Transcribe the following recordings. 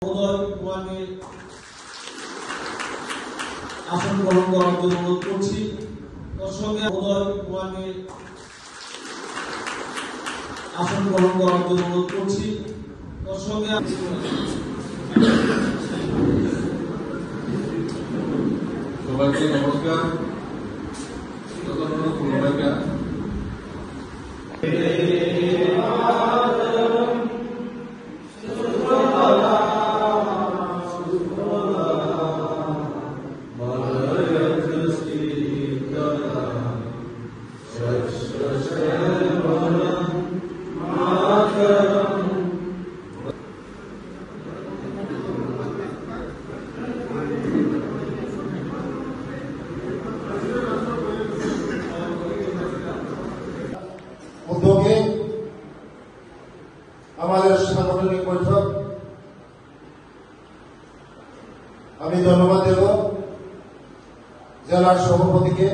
তোমাকে আসন গ্রহণ করার জন্য অনুরোধ করছি। দর্শকে তোমাকে আসন গ্রহণ করার জন্য অনুরোধ করছি। দর্শকে সবাইকে নমস্কার। উদ্যোগে আমাদের সাংগঠনিক বৈঠক আমি ধন্যবাদ দেব জেলার সভাপতিকে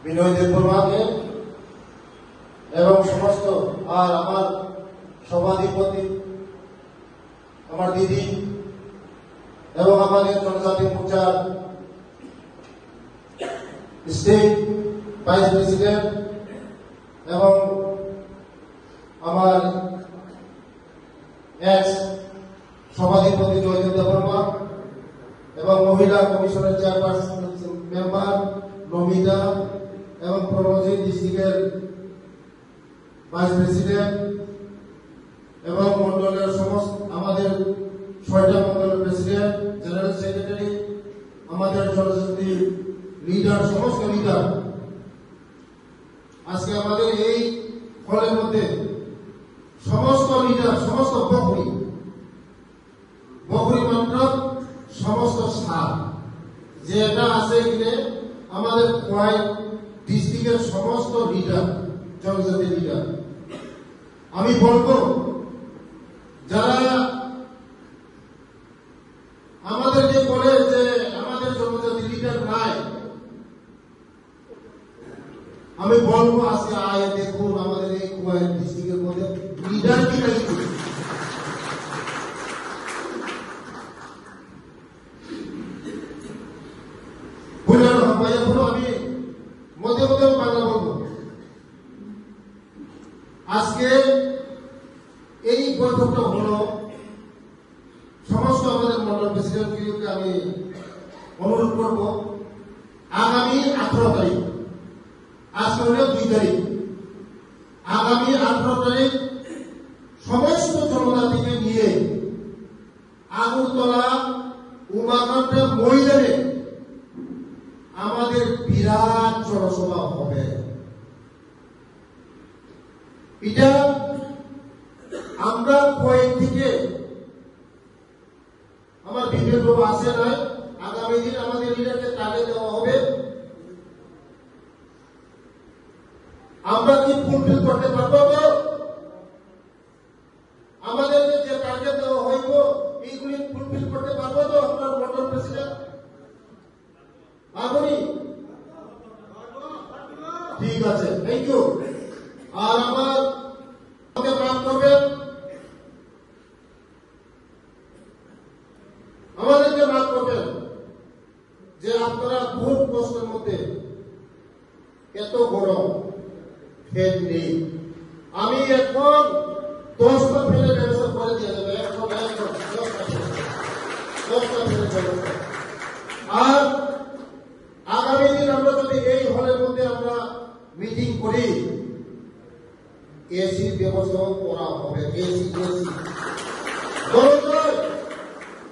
বিনয় দেববর্মাকে এবং সমস্ত আর আমার সভাধিপতি আমার দিদি এবং আমাদের জনজাতি মোর্চার স্টেট ভাইস প্রেসিডেন্ট এবং আমার এক্স সভাধিপতি জয়দেব দেববর্মা এবং মহিলা কমিশনের চেয়ারপারসন মেম্বার নমিতা এবং প্রণজিৎ ডিস্ট্রিক্টের ভাইস প্রেসিডেন্ট এবং মন্ডলের সমস্ত আমাদের 6টা মন্ডলের প্রেসিডেন্ট জেনারেল সেক্রেটারি আমাদের জনজাতি লিডার সমস্ত লিডার আজকে আমাদের এই হলের মধ্যে সমস্ত লিডার সমস্ত বকরি মাত্র সমস্ত সার যে এটা আছে এখানে আমাদের কয়েক ডিস্ট্রিক্টের সমস্ত লিডার জনজাতি লিডার আমি বলবো যারা আমাদের যে বলে যে আমাদের জনজাতি লিডার নাই আমি বলবো আজকে আয় দেখুন আমাদের এই কুয়াইট ডিস্ট্রিক্টের মধ্যে লিডার কি নাই আমি মধ্যে মধ্যে বাংলা বলবো আজকে এই বৈঠকটা হলো সমস্ত আমাদের মন্ডল প্রেসিডেন্টকে আমি অনুরোধ করবো আগামী 18 তারিখ আজকে হলো 2 তারিখ আগামী 18 তারিখ সমস্ত জনজাতিকে নিয়ে আগরতলা উমাকান্তের ময়দানে আমাদের বিরাট জনসভা হবে। এটা আমরা কয়েক থেকে আমার বিভিন্ন আসে নাই আগামী দিন আমাদের লিডারকে টার্গেট দেওয়া হবে। আমরা কি ফুলফিল করতে পারবো তো আমাদেরকে যে টার্গেট দেওয়া হইব এইগুলি ফুলফিল করতে পারবো তো আপনার মন্ডল প্রেসিডেন্ট পারবনি? ঠিক আছে, থ্যাংক ইউ। আর আমাকে মাফ করবেন, আমাদেরকে মাফ করবেন যে আপনারা খুব কষ্টের মধ্যে এত গরম ফ্যান নেই। আমি এখন 10টা ফ্যানের ব্যবস্থা করে দিয়ে দেবো। এখন 10টা ফ্যানের ব্যবস্থা। আর আগামী দিন আমরা যদি এই হলের মধ্যে আমরা মিটিং করি এসির ব্যবস্থা করা হবে। এসি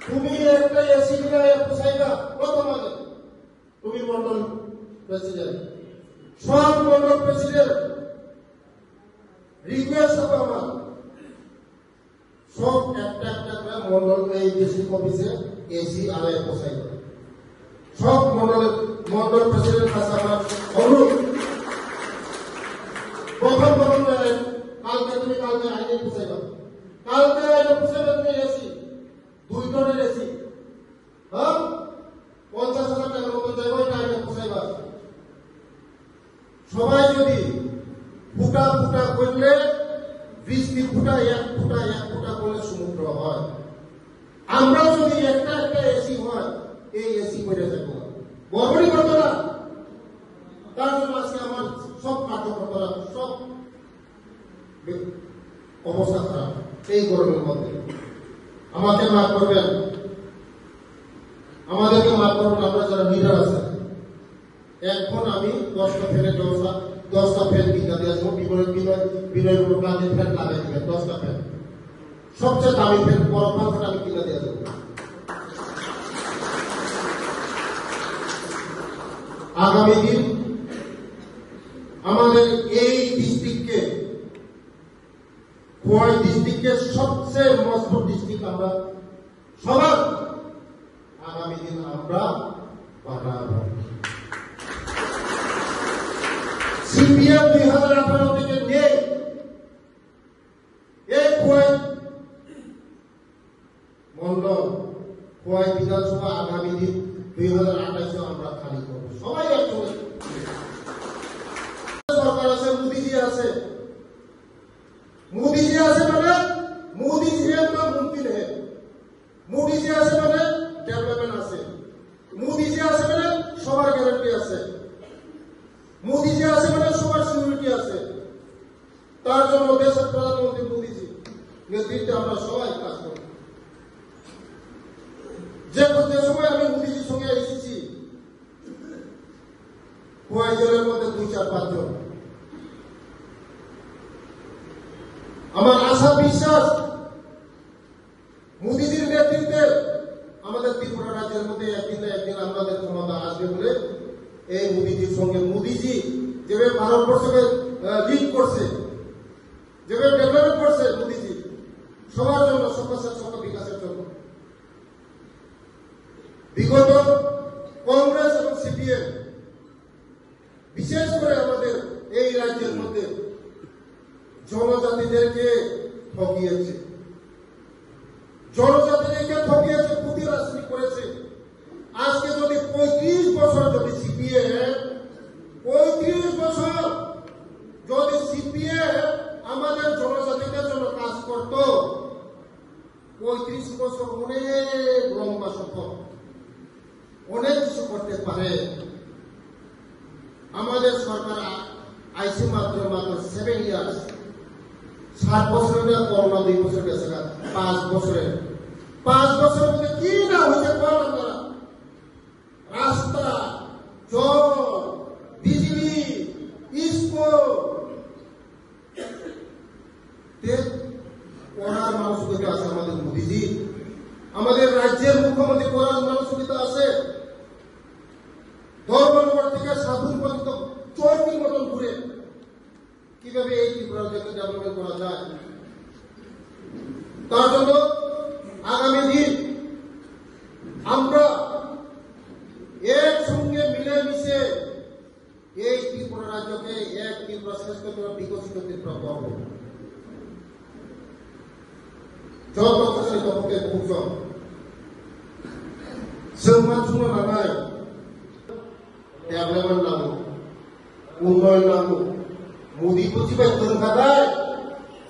তুমি একটা এসি কিনা পোষাইবা কত মানে তুমি মন্ডল প্রেসিডেন্ট সব মন্ডল প্রেসিডেন্ট রিকোয়েস্ট হবে আমার সব একটা করে মন্ডল এই ডিস্ট্রিক্ট অফিসে এসি আলায় পোষাইবা সব মন্ডল প্রেসিডেন্ট কাছে আমার অনুরোধ প্রথম কালকে তুমি আইনে পোষাইবা কালকে আইনে পোষাইবা তুমি এসি 2 টনের এসি 50,000 টাকার মতো যাইব এটা আইনে পোষাইবা। সবাই যদি ফুটা করলে বৃষ্টি ফুটা এক ফুটা করলে সমুদ্র হয়। আমরা যদি একটা এসি হয় এই এসি করে থাকবো গড়বড়ি করতো না। তার জন্য আজকে আমার সব কার্যকর্তারা সব অবস্থা খারাপ এই গরমের মধ্যে। আমাকে মাফ করবেন, আমাদেরকে মাফ করবেন। আমরা যারা লিডার আছে এখন আমি 10টা ফ্যানের ব্যবস্থা 10টা ফ্যান কিনা দিয়ে আসবো। বিনয় কাজে ফ্যান লাগাই দেবেন 10টা ফ্যান, সবচেয়ে দামি ফ্যান বড় ফ্যান আমি কিনা দিয়ে আসবো। আগামী দিন আমাদের এই ডিস্ট্রিক্টকে খোয়াই ডিস্ট্রিক্টের সবচেয়ে মজবুত ডিস্ট্রিক্ট আমরা সবার আগামী দিন আমরা বানাবো। সিপিএম 2018 থেকে নিয়ে এই খোয়াই মন্ডল খোয়াই বিধানসভা আগামী দিন 2028 আমরা খালি করবো সবাই একসঙ্গে। সরকার আছে, মোদীজি আছে, मोदी जी ऐसे बने, मोदी जी तो मुमकिन है। मोदी जी ऐसे बने डेवलपमेंट আছে, मोदी जी ऐसे बने সবার গ্যারান্টি আছে, मोदी जी ऐसे बने সবার সিকিউরিটি আছে। তার জন্য দেশের প্রধানমন্ত্রী মোদি জি নেতৃত্বে আমরা সবাই কাজ করব। যে সময় আমি মোদি জির সঙ্গে এসেছি খোয়াই জেলার মধ্যে 2-4-5 জন, আমার আশা বিশ্বাস মোদীজির নেতৃত্বে আমাদের ত্রিপুরা রাজ্যের মধ্যে একদিন না একদিন আমাদের ক্ষমতা আসবে বলে এই মোদীজির সঙ্গে মোদীজি যেভাবে ভারতবর্ষকে লিড করছে, যেভাবে ডেভেলপ করছে মোদীজি সবার জন্য সবার বিকাশের জন্য। বিগত কংগ্রেস এবং সিপিএম বিশেষ করে আমাদের এই রাজ্যের মধ্যে জনজাতিদেরকে ঠকিয়েছে, ক্ষতি রাজনীতি করেছে। আজকে যদি 35 বছর যদি সিপিএম 35 বছর যদি সিপিএম আমাদের জনজাতিদের জন্য কাজ করত, 35 বছর অনেক লম্বা সফর, অনেক কিছু করতে পারে। আমাদের সরকার আইসি মাত্র 7 ইয়ার্স, 7 বছরের করোনা 2 বছর গেছে, 5 বছরের মধ্যে কি না হয়েছে বল আপনারা? রাস্তা, জল, বিজলি, স্কুল পড়ার মানসিকতা আছে আমাদের মোদীজি। আমাদের রাজ্যের মুখ্যমন্ত্রী পড়ার মানসিকতা আছে। ধর্মনগর থেকে সাধুন পর্যন্ত 40 মতন ঘুরে কিভাবে এই ত্রিপুরাকে ডেভেলপমেন্ট করা যায়। তার জন্য আগামী দিন আমরা একসঙ্গে মিলেমিশে এই ত্রিপুরা রাজ্যকে এক ত্রিপুরা শ্রেষ্ঠ বিকশিত ত্রিপুরা করব। যত फसल ততকে পৌঁছাও जों मानसिनो लानाय डेभेलपमेंट नांगौ, उन्नयन नांगौ। मोदी बुजिबाय फोरोंखाबाय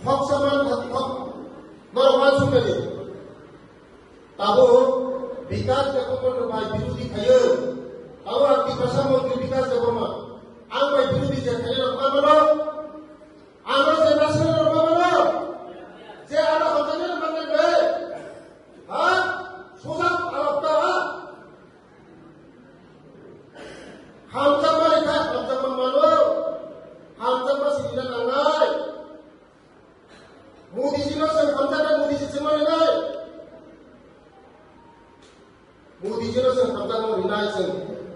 हक समान हक नरमान सुननानै दाबो विकास डेभेलपमेंट बाय बिरोधी थायो। दाबो आंनि भाषा मन्त्रि विकास डेभेलपमेंट आं बाय बिरोधी जाथायो माबानो आङो जे नेशनेल माबानो जे आरो हजारनि माननाय हा सोजा आलापता हामजामा लेखा हामजामा मानो हामजामा सिरिना नांनाय मोदीजिनो जों हामजानाय मोदीजिजों मानिनाय मोदीजिनो जों हामजानो रिनाय जों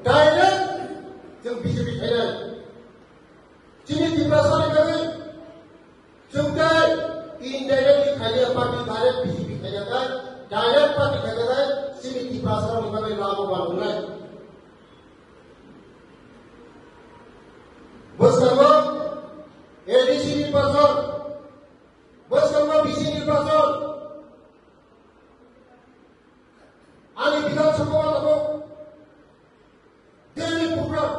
डाइरेक्ट जों बीजेपी थायनाय जोंनि टिप्रा सालायनानै जों दाय इनडाइरेक्टलि थायो पार्टी डाइरेक्ट बीजेपी थायनाय डाइरेक्ट पार्टी थायनाय जोंनि टिप्रा सालायनानै लाबो बारनाय बसकामो एडीसी निर्वाचन बसकामो बीसी निर्वाचन आनी विधानसभा लागो Delhi programme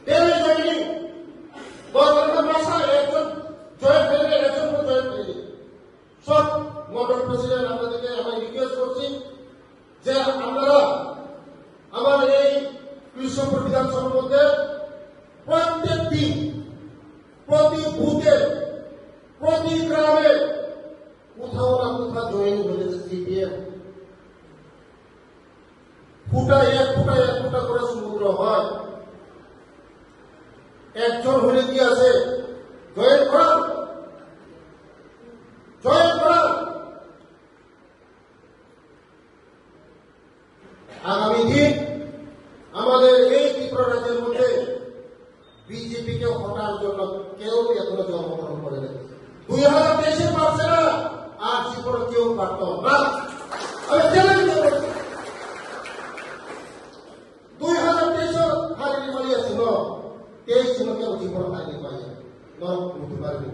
Delhi joining government मासा एकজন জয়েন করে একজন জয়েন করে সব মডেল প্রেসিডেন্ট আমাদেরকে আমার জয়েন হয়েছে সিপিএম। ফুটা এক ফুটা করে সমুদ্র হয়। একজন হলে কি আছে? জয়েন করান। আগামী দিন আমাদের এই ত্রিপুরা রাজ্যের মধ্যে বিজেপিকে হটার জন্য কেউ এখনো জন্মগ্রহণ করে নাই। 2023 পারছে না, আর ত্রিপুরা কেউ পারত না। আমি চ্যালেঞ্জ করছি, 2023 হারিয়ে পালিয়েছিল, 23 ছিল কেউ ত্রিপুরা হারিয়ে পালিয়ে নরক মুক্তি পারবে।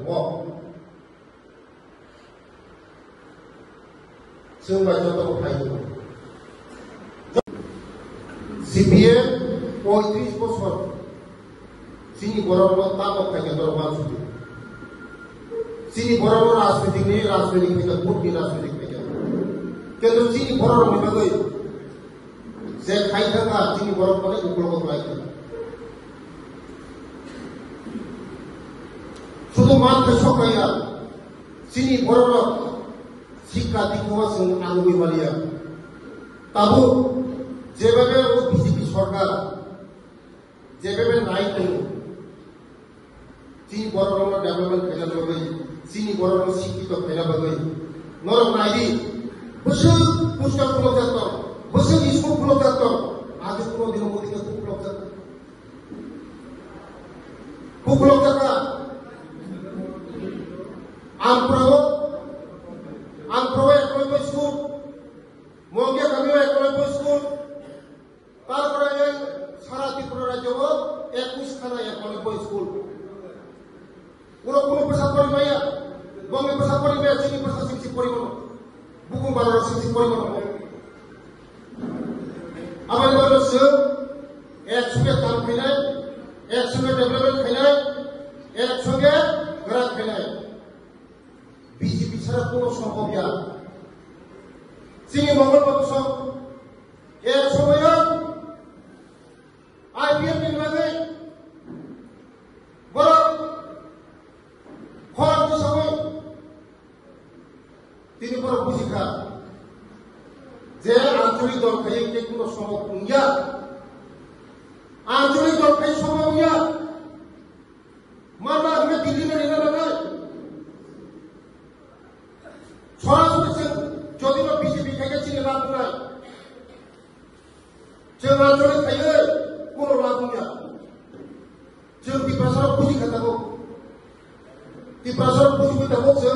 जोंबाय যত ভাইও সিপিএম 35 বছর চিনি বড় তাপ থাকে দরবার শুধু চিনি বড় রাজনীতি নিয়ে রাজনীতি থেকে ভোটনি রাজনীতি থেকে কিন্তু চিনি বড় বিভাগে যে খাই থাকা চিনি বড় করে উপলব্ধ লাগে শুধুমাত্র সকাইয়া চিনি বড় শিক্ষা দীক্ষা আগুবি মালিয়া তাবু যেভাবে ও বিজেপি সরকার যেভাবে নাই চিনি বড় ডেভেলপমেন্ট ফেলা বাগৈ চিনি বড় শিক্ষিত ফেলা বাগৈ নরক নাইদি বসে পুস্তক খুলো থাকত বসে স্কুল খুলো থাকত আজ কোনোদিন মোদীকে খুব লোক থাকা আমপ্রভু একলব্য স্কুল মঙ্গে কামিও একলব্য স্কুল তারপরে সারা ত্রিপুরা রাজ্য 21 খানা একলব্য স্কুল কোনো প্রসাদ করি মাইয়া গঙ্গে প্রসাদ করি মাইয়া চিনি প্রসাদ শিক্ষিত করিব না বুকুম বারো শিক্ষিত করিব না আমার বলছে একসঙ্গে কাম ফেলাই একসঙ্গে ডেভেলপমেন্ট ফেলাই একসঙ্গে গ্রাম ফেলাই বিজেপি ছাড়া কোনো সম্ভব না চিনি মঙ্গলবাবু সব এক সময় আইপিএল নির্বাচনে বড় খরচ সময় তিনি বড় বুঝিখা যে আঞ্চলিক দল খাই কোনো সম্ভব ইয়া আঞ্চলিক দল খাই সম্ভব ইয়া মারবা আমি দিল্লি में रहने लगा সরাসরি যদি না বিজেপি থেকে চিনে লাভ নাই যে আঞ্চলিক খাইলে কোনো লাভ না যে ত্রিপুরা বুঝি খাতাবো ত্রিপুরা বুঝি খাতাবো যে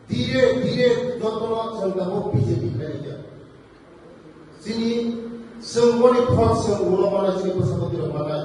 ধীরে ধীরে যত্ন संताबो বিজেপি খাইলে চিনি जों मणिपुर जों उनाव माना जोंनि प्रसादगिरि मानाय